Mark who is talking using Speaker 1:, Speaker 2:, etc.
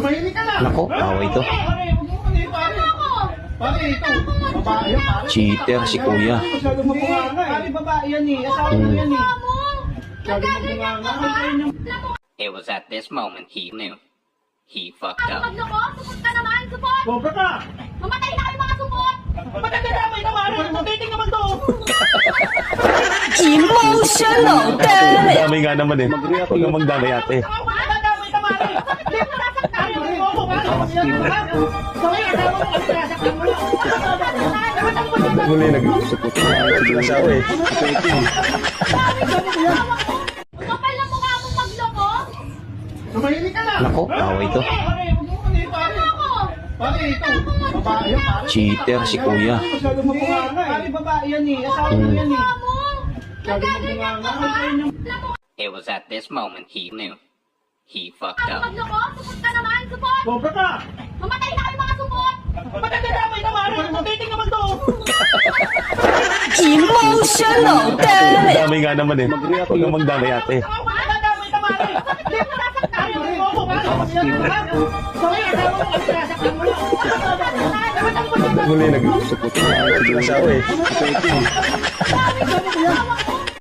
Speaker 1: Tumahimik ka na.
Speaker 2: Nako, away to.
Speaker 1: Pare, ito. Babae yan, pare.
Speaker 2: Cheater si kuya.
Speaker 1: Masyado mabunganga eh. Pare, babae yan eh. Asawa mo yan eh. Masyado mabunganga.
Speaker 3: It was at this moment he knew. He fucked up.
Speaker 4: Magloko, supot ka naman, supot!
Speaker 1: Sobra ka.
Speaker 4: Mamatay na kayo mga supot!
Speaker 1: Matagdadamay naman. Matiting naman to.
Speaker 5: Emotional damage.
Speaker 2: Dami nga naman eh. Huwag nga magdamay ate.
Speaker 1: Matagdadamay naman. Hindi mo nasaktan. Ayaw mo ako. Sorry, asawa mo. Ano nasaktan mo?
Speaker 2: Muli nag-support na asawa eh.
Speaker 4: Kapal na mukha mong magloko!
Speaker 1: Tumahimik ka na.
Speaker 2: Nako, away to.
Speaker 1: Pare, ito. Babae yan, pare.
Speaker 2: Cheater si kuya.
Speaker 1: Masyado mabunganga eh. Pare, babae yan eh. Asawa mo yan eh. Masyado mabunganga.
Speaker 3: It was at this moment he knew. He fucked up.
Speaker 4: Magloko, supot ka naman, supot!
Speaker 1: Sobra ka.
Speaker 4: Mamatay na kayo mga supot!
Speaker 1: Matagdadamay naman. Matiting naman to.
Speaker 5: Emotional damage.
Speaker 2: Dami nga naman eh. Huwag nga magdamay ate.
Speaker 1: Matagdadamay naman. Hindi mo nasaktan. Ayaw mo ako. Sorry, asawa mo. Ano nasaktan mo?
Speaker 2: Muli nag-support na asawa eh.
Speaker 4: Kapal na mukha mong